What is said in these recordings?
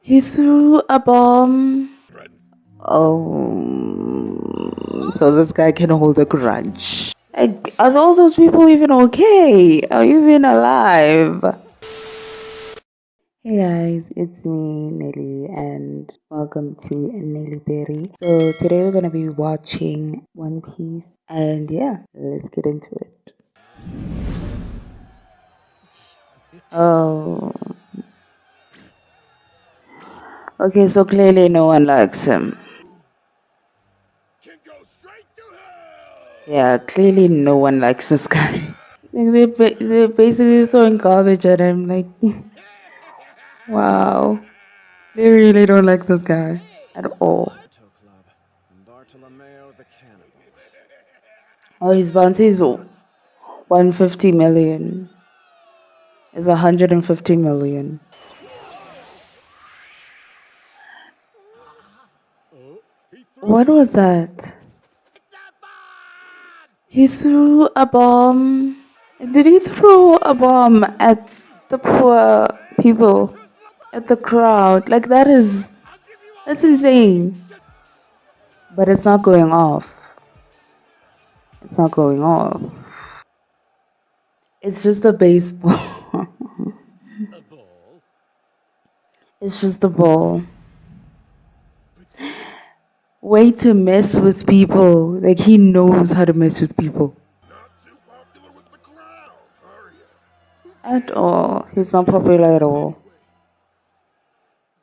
He threw a bomb. So this guy can hold a grudge. Like, are all those people even okay? Are you even alive? Hey guys, it's me, Nelly, and welcome to Nelly Berry. So today we're gonna be watching One Piece, and yeah, let's get into it. Oh, okay, so clearly no one likes him. Yeah, clearly no one likes this guy. Like they're basically throwing garbage at him. Like, wow, they really don't like this guy at all. Oh, his bounty is 150 million. It's 150 million. What was that? He threw a bomb. Did he throw a bomb at the poor people? At the crowd? Like that's insane. But it's not going off. It's not going off. It's just a baseball. It's just a ball. Way to mess with people. Like he knows how to mess with people. At all. He's not popular at all.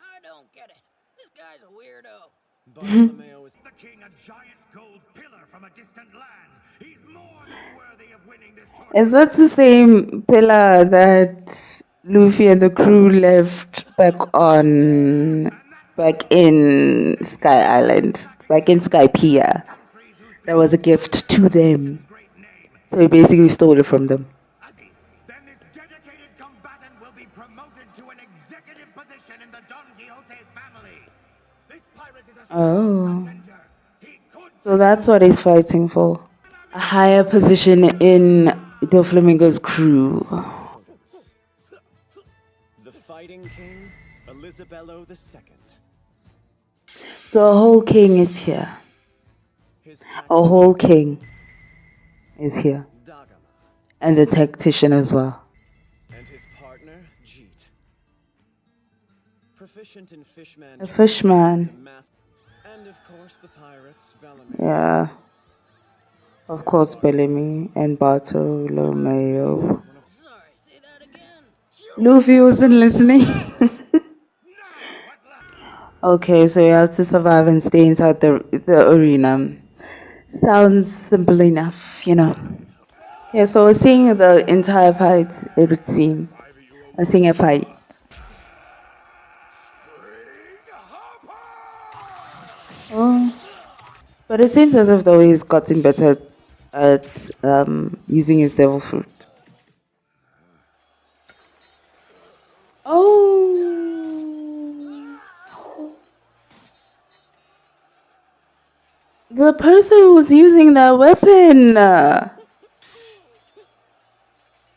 I don't get it. This guy's a weirdo. Bartolomeo is the king, a giant gold pillar from a distant land. He's more than worthy of winning this tournament. Is that the same pillar that Luffy and the crew left back in Sky Island, back in Skypiea? That was a gift to them. So he basically stole it from them. Then this dedicated combatant will be promoted to an executive position in the Don Quixote family. This pirate is a strong contender. So that's what he's fighting for. A higher position in Doflamingo's crew. The Fighting King, Elizabello II. So a whole king is here. A whole king is here. And the tactician as well. And his partner, Jeet. Proficient in fishman. A fishman. And of course the pirates, Bellamy. Yeah. Of course, Bellamy and Bartolomeo. Sorry, say that again. Luffy wasn't listening. Okay, so you have to survive and stay inside the arena. Sounds simple enough, you know. Yeah, so we're seeing the entire fight, it would seem. We're seeing a fight. Oh. But it seems as if though he's gotten better at using his devil fruit. Oh. The person who's using that weapon.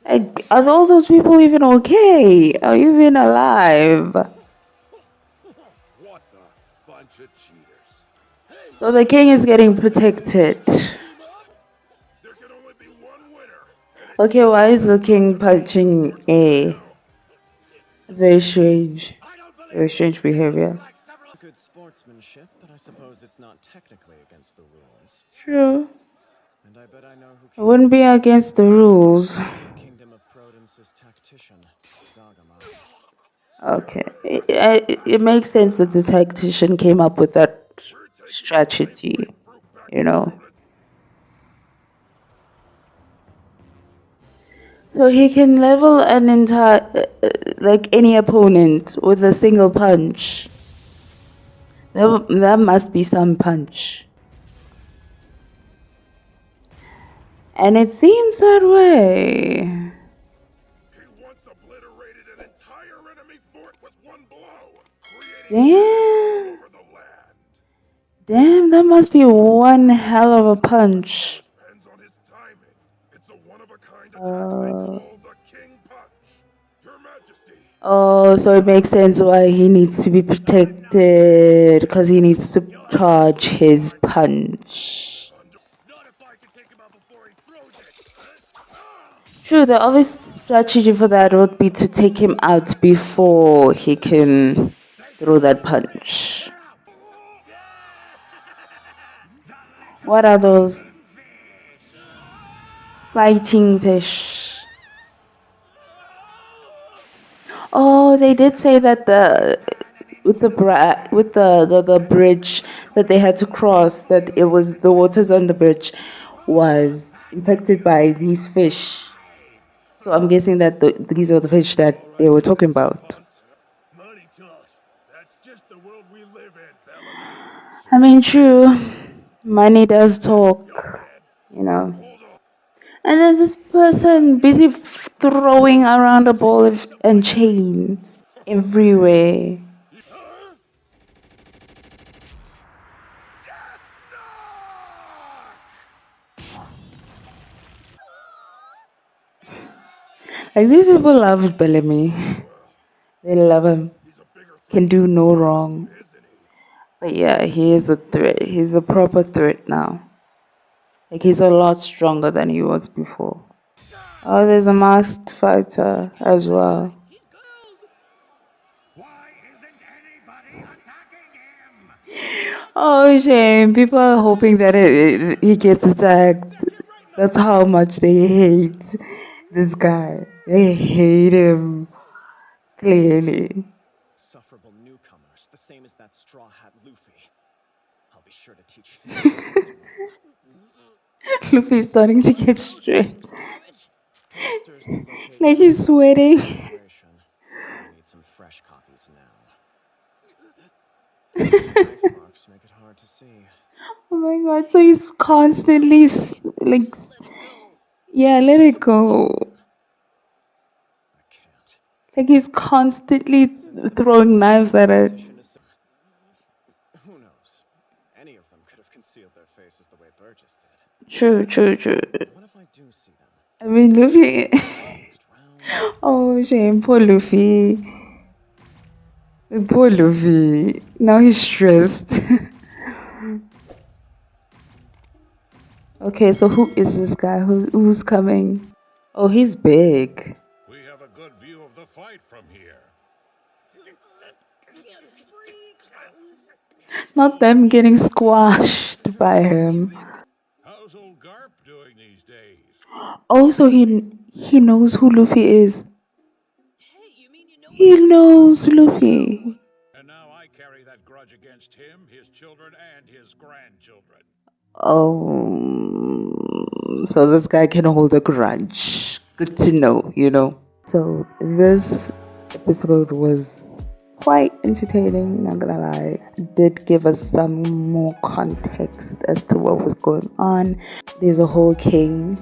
Like, are all those people even okay? Are you even alive? What the bunch of cheaters. So the king is getting protected. There can only be one winner. Okay, why is the king punching A? It's very strange. Very strange behavior. Good sportsmanship, but I suppose it's not technically against the rules. True. And I bet I know who It wouldn't be against the rules. the Kingdom of Prodence's tactician, Dagama. Okay. It makes sense that the tactician came up with that strategy, you know. So he can level an entire, like any opponent with a single punch. That must be some punch. And it seems that way. He once obliterated an entire enemy fort with one blow, Damn. over the land. Damn, that must be one hell of a punch. Depends on his timing. It's a one-of-a-kind attack they call the King Punch. Your Majesty. Oh, so it makes sense why he needs to be protected because he needs to charge his punch. Not if I can take him out before he throws it. True, the obvious strategy for that would be to take him out before he can throw that punch. What are those? Fighting fish. Oh, they did say that the bridge that they had to cross, that it was the waters on the bridge was infected by these fish. So I'm guessing that these are the fish that they were talking about. Money talks. That's just the world we live in, Bellamy. I mean, true, money does talk, you know. And then this person busy throwing around a ball and chain everywhere. Like, these people love Bellamy. They love him. Can do no wrong. But yeah, he is a threat. He's a proper threat now. Like, he's a lot stronger than he was before. Oh, there's a masked fighter as well. Why isn't anybody attacking him? Oh, shame. People are hoping that he gets attacked. That's how much they hate this guy. They hate him. Clearly. Sufferable newcomers, the same as that straw hat Luffy. I'll be sure to teach him. Luffy's starting to get stressed. Posters to locate Like, he's sweating. I need some fresh copies now. Knife marks make it hard to see. Oh my god, so he's constantly like, yeah, let it go. I can't. Like, he's constantly throwing knives at it. Who knows? Any of them could have concealed their faces the way Burgess did. True. What if I do see them? I mean, Luffy. Next round. Oh, shame, poor Luffy. Poor Luffy. Now he's stressed. Okay, so who is this guy? Who's coming? Oh, he's big. We have a good view of the fight from here. Not them getting squashed by him. How's old Garp doing these days? Also, he knows who Luffy is. He knows Luffy. And now I carry that grudge against him, his children, and his grandchildren. Oh, so this guy can hold a grudge. Good to know, you know. So this episode was quite entertaining, not gonna lie. It did give us some more context as to what was going on. There's a whole king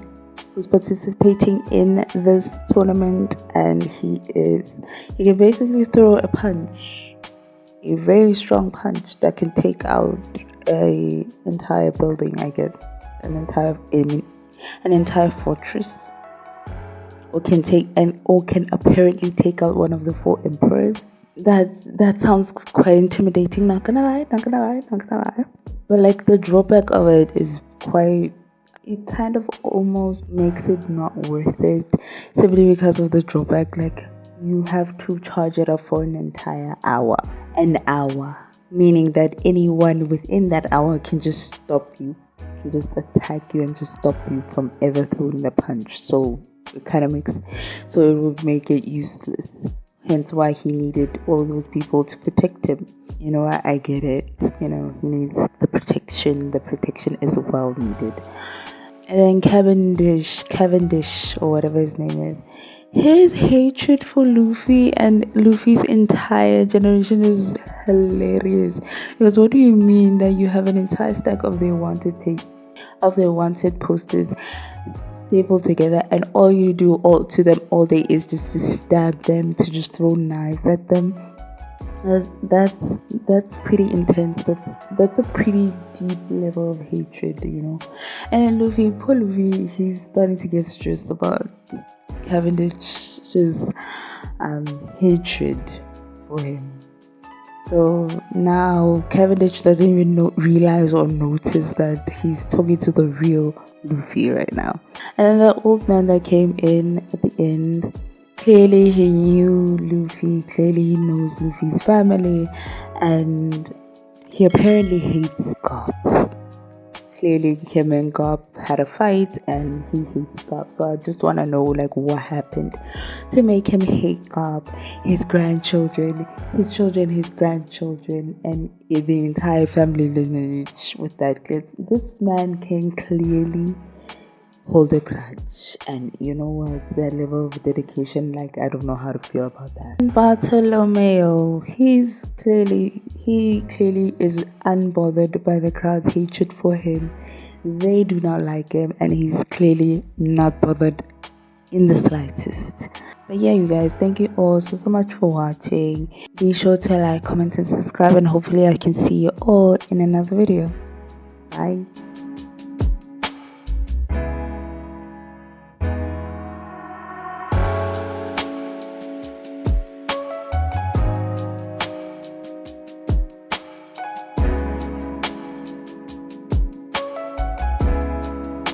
who's participating in this tournament, and he can basically throw a punch, a very strong punch that can take out a entire building, I guess, an entire fortress, or can apparently take out one of the 4 emperors. That sounds quite intimidating, not gonna lie. But like, the drawback of it is it kind of almost makes it not worth it, simply because of the drawback. Like, you have to charge it up for an entire hour. An hour. Meaning that anyone within that hour can just stop you, can just attack you and just stop you from ever throwing the punch. So it would make it useless. Hence why he needed all those people to protect him. You know, I get it. You know, he needs the protection. The protection is well needed. And then Cavendish, or whatever his name is, his hatred for Luffy and Luffy's entire generation is hilarious. Because what do you mean that you have an entire stack of their wanted posters stapled together, and all you do to them all day is just to stab them, to just throw knives at them? That's pretty intense. That's a pretty deep level of hatred, you know. And then poor Luffy, he's starting to get stressed about Cavendish's hatred for him. So now Cavendish doesn't even realize or notice that he's talking to the real Luffy right now. And then the old man that came in at the end, clearly he knew Luffy, clearly he knows Luffy's family, and he apparently hates Garp. Clearly him and Garp had a fight and he hates Garp. So I just want to know like what happened to make him hate Garp, his grandchildren, his children, his grandchildren, and the entire family lineage with that kid. This man can clearly hold a grudge, and you know what, that level of dedication, like I don't know how to feel about that. And Bartolomeo, he clearly is unbothered by the crowd's hatred for him. They do not like him, and he's clearly not bothered in the slightest. But yeah, you guys, thank you all so much for watching. Be sure to like, comment, and subscribe, and hopefully I can see you all in another video. Bye.